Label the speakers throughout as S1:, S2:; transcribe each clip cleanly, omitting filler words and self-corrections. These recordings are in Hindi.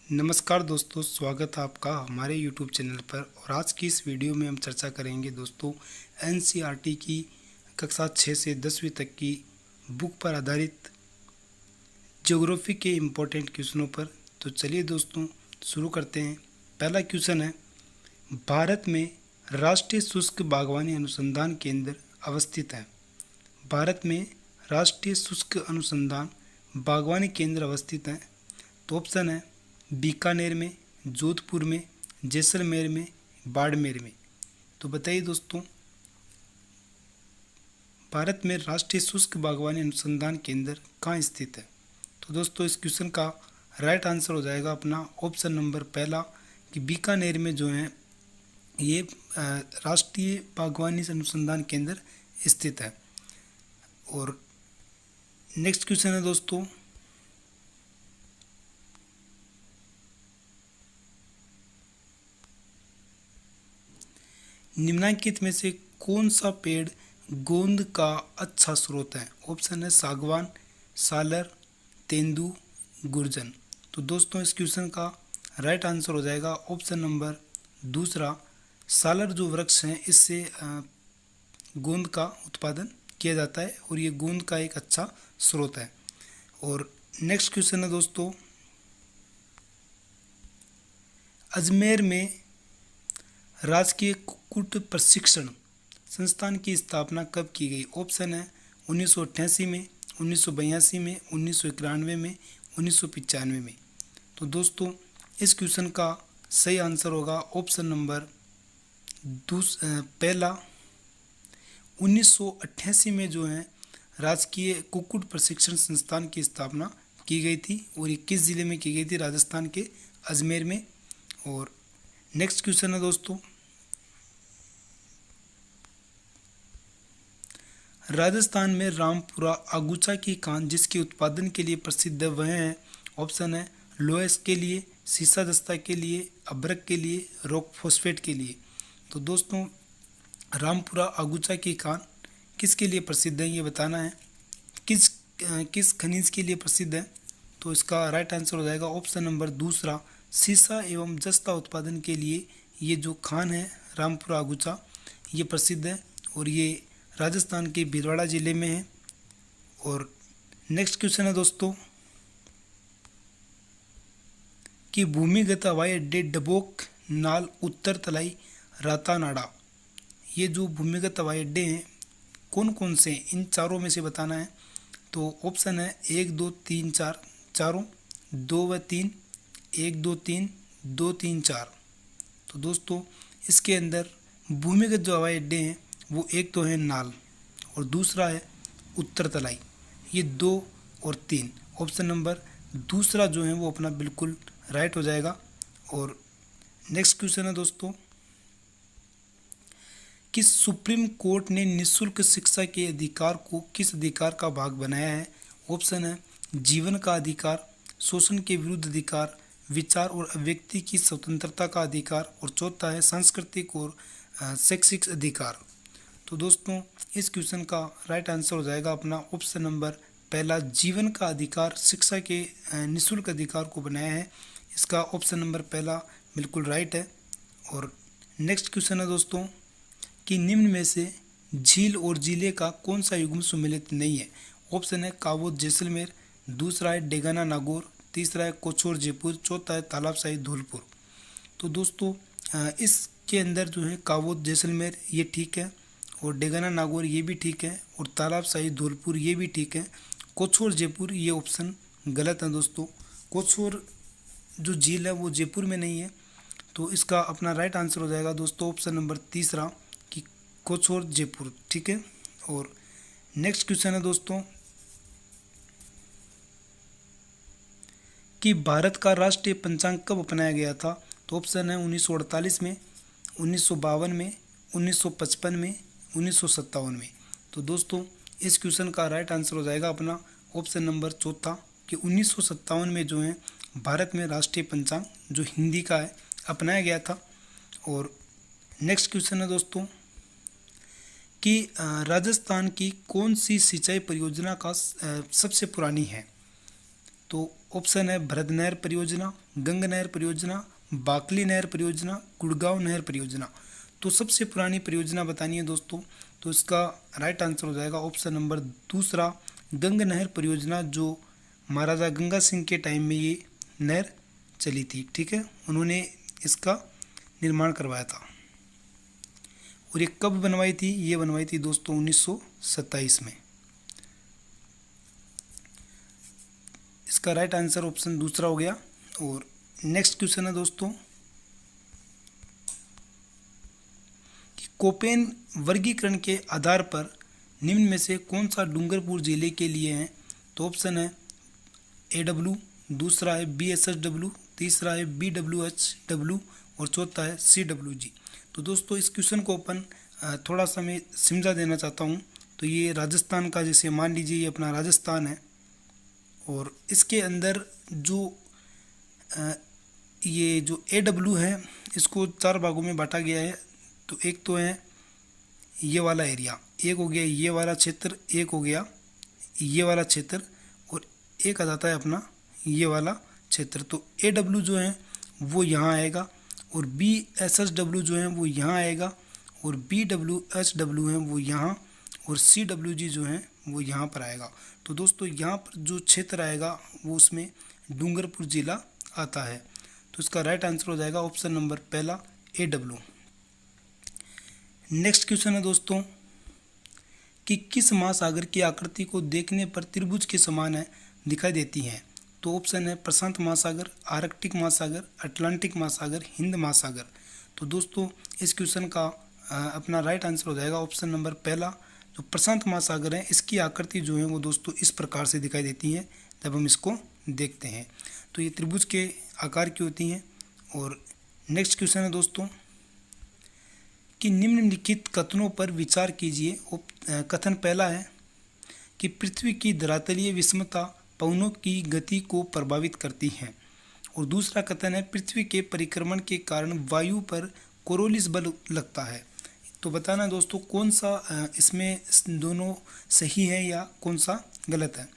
S1: नमस्कार दोस्तों, स्वागत है आपका हमारे YouTube चैनल पर। और आज की इस वीडियो में हम चर्चा करेंगे दोस्तों NCERT की कक्षा 6 से 10वीं तक की बुक पर आधारित ज्योग्राफी के इम्पोर्टेंट क्वेश्चनों पर। तो चलिए दोस्तों शुरू करते हैं। पहला क्वेश्चन है, भारत में राष्ट्रीय शुष्क बागवानी अनुसंधान केंद्र अवस्थित है। भारत में राष्ट्रीय शुष्क अनुसंधान बागवानी केंद्र अवस्थित है। तो ऑप्शन है बीकानेर में, जोधपुर में, जैसलमेर में, बाड़मेर में। तो बताइए दोस्तों, भारत में राष्ट्रीय शुष्क बागवानी अनुसंधान केंद्र कहाँ स्थित है? तो दोस्तों इस क्वेश्चन का राइट आंसर हो जाएगा अपना ऑप्शन नंबर पहला कि बीकानेर में जो है ये राष्ट्रीय बागवानी अनुसंधान केंद्र स्थित है। और नेक्स्ट क्वेश्चन है दोस्तों, निम्नलिखित में से कौन सा पेड़ गोंद का अच्छा स्रोत है? ऑप्शन है सागवान, सालर, तेंदू, गुर्जन। तो दोस्तों इस क्वेश्चन का राइट आंसर हो जाएगा ऑप्शन नंबर दूसरा, सालर जो वृक्ष हैं इससे गोंद का उत्पादन किया जाता है और ये गोंद का एक अच्छा स्रोत है। और नेक्स्ट क्वेश्चन है दोस्तों, अजमेर में राजकीय कुक्कुट प्रशिक्षण संस्थान की स्थापना कब की गई? ऑप्शन है 1988 में, 1982 में, 1991 में, 1995 में। तो दोस्तों इस क्वेश्चन का सही आंसर होगा ऑप्शन नंबर पहला, 1988 में जो है राजकीय कुक्कुट प्रशिक्षण संस्थान की स्थापना की गई थी और ये किस ज़िले में की गई थी? राजस्थान के अजमेर में। और नेक्स्ट क्वेश्चन है दोस्तों, राजस्थान में रामपुरा आगूचा की कान जिसके उत्पादन के लिए प्रसिद्ध है वह है? ऑप्शन है लोहेस के लिए, सीसा दस्ता के लिए, अभ्रक के लिए, रॉक फॉस्फेट के लिए। तो दोस्तों रामपुरा आगूचा की कान किसके लिए प्रसिद्ध है ये बताना है, किस खनिज के लिए प्रसिद्ध है? तो इसका राइट आंसर हो जाएगा ऑप्शन नंबर दूसरा, सीसा एवं जस्ता उत्पादन के लिए ये जो खान है रामपुरा आगूचा ये प्रसिद्ध है और ये राजस्थान के भीलवाड़ा ज़िले में है। और नेक्स्ट क्वेश्चन है दोस्तों कि भूमिगत हवाई अड्डे डबोक, नाल, उत्तर तलाई, रातानाडा, ये जो भूमिगत हवाई अड्डे हैं कौन कौन से हैं? इन चारों में से बताना है। तो ऑप्शन है 1, 2, 3, 4, चारों, 2 व 3, 1, 2, 3, 2, 3, 4। तो दोस्तों इसके अंदर भूमिगत जो हवाई अड्डे हैं वो एक तो है नाल और दूसरा है उत्तर तलाई। ये 2 और 3, ऑप्शन नंबर दूसरा जो है वो अपना बिल्कुल राइट हो जाएगा। और नेक्स्ट क्वेश्चन है दोस्तों कि सुप्रीम कोर्ट ने निःशुल्क शिक्षा के अधिकार को किस अधिकार का भाग बनाया है? ऑप्शन है जीवन का अधिकार, शोषण के विरुद्ध अधिकार, विचार और अभिव्यक्ति की स्वतंत्रता का अधिकार और चौथा है सांस्कृतिक और शैक्षिक अधिकार। तो दोस्तों इस क्वेश्चन का राइट आंसर हो जाएगा अपना ऑप्शन नंबर पहला, जीवन का अधिकार शिक्षा के निःशुल्क अधिकार को बनाया है। इसका ऑप्शन नंबर पहला बिल्कुल राइट है। और नेक्स्ट क्वेश्चन है दोस्तों कि निम्न में से झील और जिले का कौन सा युग्म सुमेलित नहीं है? ऑप्शन है कावोद जैसलमेर, दूसरा है डेगाना नागौर, तीसरा है कोछोर जयपुर, चौथा है तालाबशाही धौलपुर। तो दोस्तों इसके अंदर जो है कावोद जैसलमेर ये ठीक है और डेगाना नागौर ये भी ठीक है और तालाबशाही धौलपुर ये भी ठीक है। कोछोर जयपुर ये ऑप्शन गलत है दोस्तों। कोछोर जो झील है वो जयपुर में नहीं है। तो इसका अपना राइट आंसर हो जाएगा दोस्तों ऑप्शन नंबर तीसरा कि कोछोर जयपुर, ठीक है। और नेक्स्ट क्वेश्चन है दोस्तों कि भारत का राष्ट्रीय पंचांग कब अपनाया गया था? तो ऑप्शन है 1948 में, 1952 में, 1955 में, 1957 में। तो दोस्तों इस क्वेश्चन का राइट आंसर हो जाएगा अपना ऑप्शन नंबर चौथा कि 1957 में जो है भारत में राष्ट्रीय पंचांग जो हिंदी का है अपनाया गया था। और नेक्स्ट क्वेश्चन है दोस्तों कि राजस्थान की कौन सी सिंचाई परियोजना का सबसे पुरानी है? तो ऑप्शन है भरत नहर परियोजना, गंग नहर परियोजना, बाकली नहर परियोजना, गुड़गांव नहर परियोजना। तो सबसे पुरानी परियोजना बतानी है दोस्तों, तो इसका राइट आंसर हो जाएगा ऑप्शन नंबर दूसरा, गंग नहर परियोजना, जो महाराजा गंगा सिंह के टाइम में ये नहर चली थी। ठीक है, उन्होंने इसका निर्माण करवाया था। और ये कब बनवाई थी? ये बनवाई थी दोस्तों 1927 में। इसका राइट आंसर ऑप्शन दूसरा हो गया। और नेक्स्ट क्वेश्चन है दोस्तों कि कोपेन वर्गीकरण के आधार पर निम्न में से कौन सा डूंगरपुर जिले के लिए है? तो ऑप्शन है AW, दूसरा है BSSW, तीसरा है BWHW और चौथा है CWG। तो दोस्तों इस क्वेश्चन को अपन थोड़ा सा मैं समझा देना चाहता हूँ। तो ये राजस्थान का, जैसे मान लीजिए ये अपना राजस्थान है और इसके अंदर जो ये जो AW है इसको 4 भागों में बांटा गया है। तो एक तो है ये वाला एरिया, एक हो गया ये वाला क्षेत्र, एक हो गया ये वाला क्षेत्र और एक आ जाता है अपना ये वाला क्षेत्र। तो AW जो है वो यहाँ आएगा और BSSW जो है वो यहाँ आएगा और BWHW है वो यहाँ और CWG जो है वो यहाँ पर आएगा। तो दोस्तों यहाँ पर जो क्षेत्र आएगा वो उसमें डूंगरपुर जिला आता है। तो इसका राइट आंसर हो जाएगा ऑप्शन नंबर पहला AW। नेक्स्ट क्वेश्चन है दोस्तों कि किस महासागर की आकृति को देखने पर त्रिभुज के समान है दिखाई देती है? तो ऑप्शन है प्रशांत महासागर, आर्कटिक महासागर, अटलांटिक महासागर, हिंद महासागर। तो दोस्तों इस क्वेश्चन का अपना राइट आंसर हो जाएगा ऑप्शन नंबर पहला, जो प्रशांत महासागर है इसकी आकृति जो है वो दोस्तों इस प्रकार से दिखाई देती है जब हम इसको देखते हैं। तो ये त्रिभुज के आकार की होती हैं। और नेक्स्ट क्वेश्चन है दोस्तों कि निम्नलिखित कथनों पर विचार कीजिए। कथन पहला है कि पृथ्वी की धरातलीय विषमता पवनों की गति को प्रभावित करती है। और दूसरा कथन है पृथ्वी के परिक्रमण के कारण वायु पर कोरोलिस बल लगता है। तो बताना दोस्तों कौन सा इसमें दोनों सही है या कौन सा गलत है।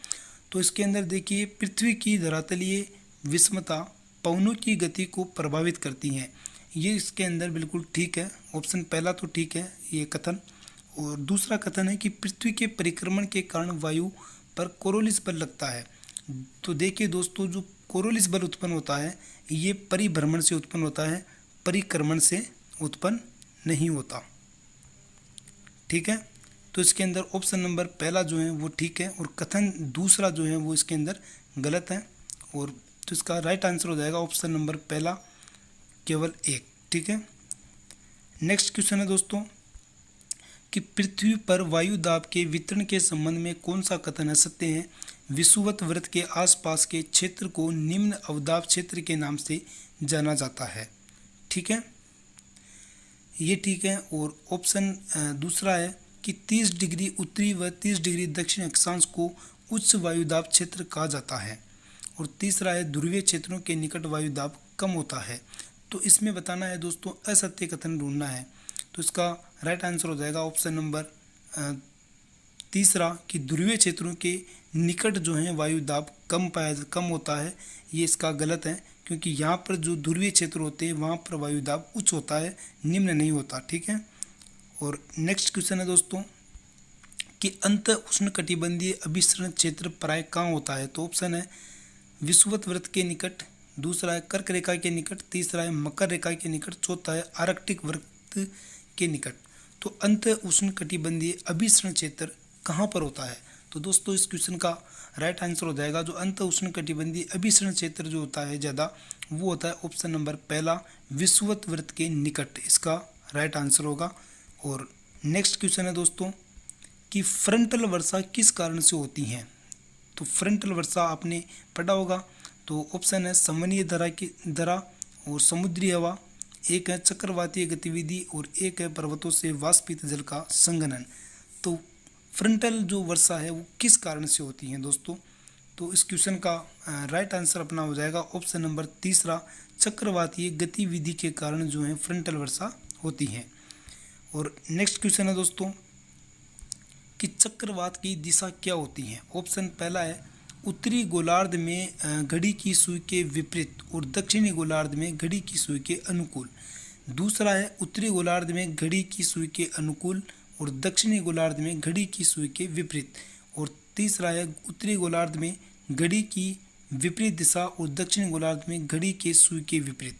S1: तो इसके अंदर देखिए, पृथ्वी की धरातलीय विषमता पवनों की गति को प्रभावित करती है, ये इसके अंदर बिल्कुल ठीक है। ऑप्शन पहला तो ठीक है ये कथन। और दूसरा कथन है कि पृथ्वी के परिक्रमण के कारण वायु पर कोरोलिस बल लगता है। तो देखिए दोस्तों, जो कोरोलिस बल उत्पन्न होता है ये परिभ्रमण से उत्पन्न होता है, परिक्रमण से उत्पन्न नहीं होता। ठीक है, तो इसके अंदर ऑप्शन नंबर पहला जो है वो ठीक है और कथन दूसरा जो है वो इसके अंदर गलत है। और तो इसका राइट आंसर हो जाएगा ऑप्शन नंबर पहला, केवल एक। ठीक है, नेक्स्ट क्वेश्चन है दोस्तों कि पृथ्वी पर वायु दाब के वितरण के संबंध में कौन सा कथन सत्य है? विषुवत वृत्त के आसपास के क्षेत्र को निम्न अवदाब क्षेत्र के नाम से जाना जाता है। ठीक है, ये ठीक है। और ऑप्शन दूसरा है कि 30 डिग्री उत्तरी व 30 डिग्री दक्षिण अक्षांश को उच्च वायुदाब क्षेत्र कहा जाता है। और तीसरा है ध्रुवीय क्षेत्रों के निकट वायुदाब कम होता है। तो इसमें बताना है दोस्तों असत्य कथन ढूंढना है। तो इसका राइट आंसर हो जाएगा ऑप्शन नंबर तीसरा कि ध्रुवीय क्षेत्रों के निकट जो है वायुदाब कम होता है। ये इसका गलत है, क्योंकि यहाँ पर जो ध्रुवीय क्षेत्र होते हैं वहाँ पर वायुदाब उच्च होता है, निम्न नहीं होता। ठीक है, और नेक्स्ट क्वेश्चन है दोस्तों कि अंत उष्णकटिबंधीय अभिसरण क्षेत्र प्राय कहाँ होता है? तो ऑप्शन है विषुवत वृत्त के निकट, दूसरा है कर्क रेखा के निकट, तीसरा है मकर रेखा के निकट, चौथा है आर्कटिक वृत्त के निकट। तो अंत उष्णकटिबंधीय अभिसरण क्षेत्र कहाँ पर होता है? तो दोस्तों इस क्वेश्चन का राइट आंसर हो जाएगा जो अंत उष्णकटिबंधीय अभिसरण क्षेत्र जो होता है ज़्यादा, वो होता है ऑप्शन नंबर पहला, विषुवत वृत्त के निकट। इसका राइट आंसर होगा। और नेक्स्ट क्वेश्चन है दोस्तों कि फ्रंटल वर्षा किस कारण से होती है? तो फ्रंटल वर्षा आपने पढ़ा होगा। तो ऑप्शन है संवहनीय धरा और समुद्री हवा, एक है चक्रवातीय गतिविधि और एक है पर्वतों से वाष्पित जल का संघनन। तो फ्रंटल जो वर्षा है वो किस कारण से होती है दोस्तों? तो इस क्वेश्चन का राइट आंसर अपना हो जाएगा ऑप्शन नंबर तीसरा, चक्रवातीय गतिविधि के कारण जो है फ्रंटल वर्षा होती है। और नेक्स्ट क्वेश्चन है दोस्तों कि चक्रवात की दिशा क्या होती है? ऑप्शन पहला है उत्तरी गोलार्ध में घड़ी की सुई के विपरीत और दक्षिणी गोलार्ध में घड़ी की सुई के अनुकूल। दूसरा है उत्तरी गोलार्ध में घड़ी की सुई के अनुकूल और दक्षिणी गोलार्ध में घड़ी की सुई के विपरीत। और तीसरा है उत्तरी गोलार्ध में घड़ी की विपरीत दिशा और दक्षिणी गोलार्ध में घड़ी के सुई के विपरीत।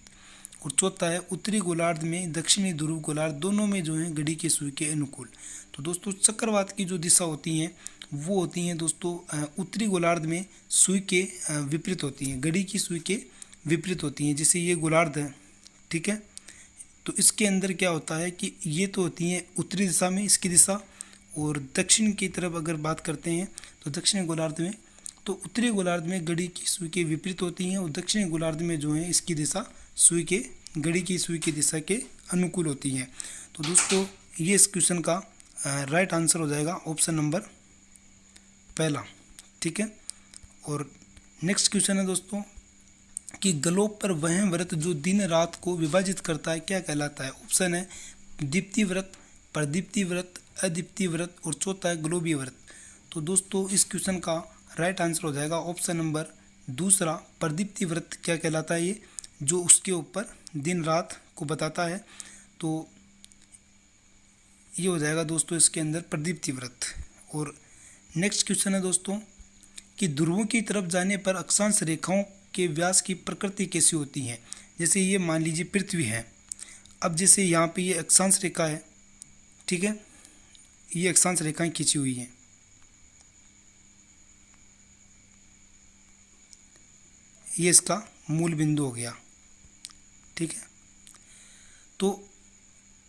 S1: और चौथा है उत्तरी गोलार्ध में दक्षिणी ध्रुव गोलार्ध दोनों में जो है घड़ी के सुई के अनुकूल। तो दोस्तों चक्रवात की जो दिशा होती हैं वो होती हैं दोस्तों उत्तरी गोलार्ध में सुई के विपरीत होती हैं, घड़ी की सुई के विपरीत होती हैं। जैसे ये गोलार्ध है, ठीक है, तो इसके अंदर क्या होता है कि ये तो होती हैं उत्तरी दिशा में इसकी दिशा, और दक्षिण की तरफ अगर बात करते हैं तो दक्षिणी गोलार्ध में, तो उत्तरी गोलार्ध में घड़ी की सुई के विपरीत होती हैं और दक्षिणी गोलार्ध में जो है इसकी दिशा घड़ी की सुई की दिशा के अनुकूल होती है। तो दोस्तों ये इस क्वेश्चन का राइट आंसर हो जाएगा ऑप्शन नंबर पहला, ठीक है। और नेक्स्ट क्वेश्चन है दोस्तों कि ग्लोब पर वह व्रत जो दिन रात को विभाजित करता है क्या कहलाता है। ऑप्शन है दीप्ति व्रत, प्रदीप्ति व्रत, अदीप्ति व्रत और चौथा है ग्लोबीय व्रत। तो दोस्तों इस क्वेश्चन का राइट आंसर हो जाएगा ऑप्शन नंबर दूसरा, प्रदीप्ति व्रत क्या कहलाता है, ये जो उसके ऊपर दिन रात को बताता है। तो ये हो जाएगा दोस्तों इसके अंदर प्रदीप्ति व्रत। और नेक्स्ट क्वेश्चन है दोस्तों कि ध्रुवों की तरफ जाने पर अक्षांश रेखाओं के व्यास की प्रकृति कैसी होती है। जैसे ये मान लीजिए पृथ्वी है, अब जैसे यहाँ पे ये अक्षांश रेखा है, ठीक है, ये अक्षांश रेखाएं खींची हुई हैं, ये इसका मूल बिंदु हो गया, ठीक है। तो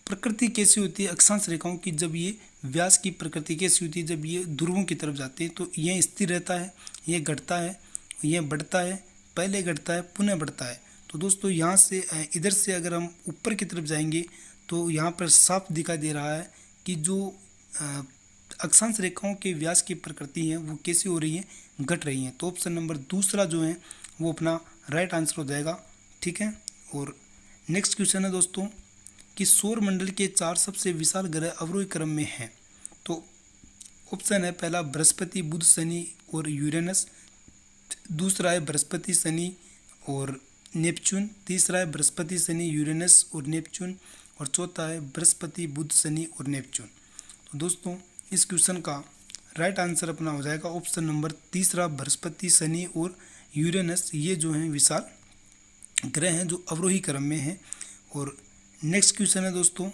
S1: प्रकृति कैसी होती है अक्षांश रेखाओं की, जब ये व्यास की प्रकृति कैसी होती है, जब ये ध्रुवों की तरफ जाते हैं तो यह स्थिर रहता है, ये घटता है, यह बढ़ता है, पहले घटता है पुनः बढ़ता है। तो दोस्तों यहाँ से इधर से अगर हम ऊपर की तरफ जाएंगे तो यहाँ पर साफ दिखाई दे रहा है कि जो अक्षांश रेखाओं के व्यास की प्रकृति है वो कैसी हो रही है, घट रही है। तो ऑप्शन नंबर दूसरा जो है वो अपना राइट आंसर हो जाएगा, ठीक है। और नेक्स्ट क्वेश्चन है दोस्तों कि सौर मंडल के 4 सबसे विशाल ग्रह अवरोही क्रम में हैं। तो ऑप्शन है पहला बृहस्पति, बुध, शनि और यूरेनस, दूसरा है बृहस्पति, शनि और नेपच्यून, तीसरा है बृहस्पति, शनि, यूरेनस और नेपच्यून और चौथा है बृहस्पति, बुध, शनि और नेपच्यून। तो दोस्तों इस क्वेश्चन का राइट आंसर अपना हो जाएगा ऑप्शन नंबर तीसरा, बृहस्पति, शनि और यूरेनस, ये जो हैं विशाल ग्रह हैं जो अवरोही क्रम में हैं। और नेक्स्ट क्वेश्चन है दोस्तों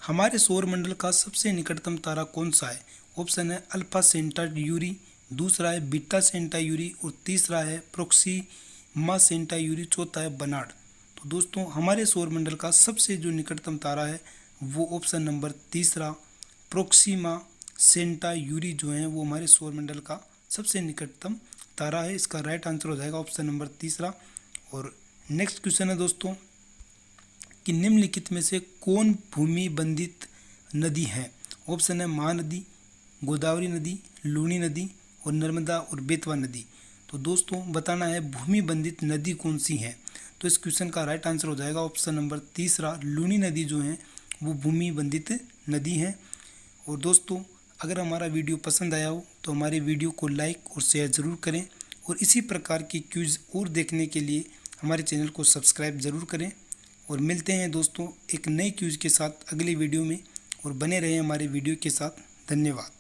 S1: हमारे सौर मंडल का सबसे निकटतम तारा कौन सा है। ऑप्शन है अल्फा सेंटायूरी, दूसरा है बीटा सेंटायूरी और तीसरा है प्रोक्सीमा सेंटायूरी, चौथा है बर्नार्ड। तो दोस्तों हमारे सौर मंडल का सबसे जो निकटतम तारा है वो ऑप्शन नंबर तीसरा प्रोक्सीमा सेंटायूरी जो है वो हमारे सौर मंडल का सबसे निकटतम तारा है। इसका राइट आंसर हो जाएगा ऑप्शन नंबर तीसरा। और नेक्स्ट क्वेश्चन है दोस्तों कि निम्नलिखित में से कौन भूमि बंधित नदी है। ऑप्शन है महानदी, गोदावरी नदी, लूनी नदी और नर्मदा और बेतवा नदी। तो दोस्तों बताना है भूमि बंधित नदी कौन सी है। तो इस क्वेश्चन का राइट आंसर हो जाएगा ऑप्शन नंबर तीसरा, लूनी नदी जो है वो भूमि बंधित नदी है। और दोस्तों अगर हमारा वीडियो पसंद आया हो तो हमारे वीडियो को लाइक और शेयर ज़रूर करें और इसी प्रकार की क्विज़ और देखने के लिए हमारे चैनल को सब्सक्राइब ज़रूर करें। और मिलते हैं दोस्तों एक नई क्विज़ के साथ अगली वीडियो में, और बने रहें हमारे वीडियो के साथ। धन्यवाद।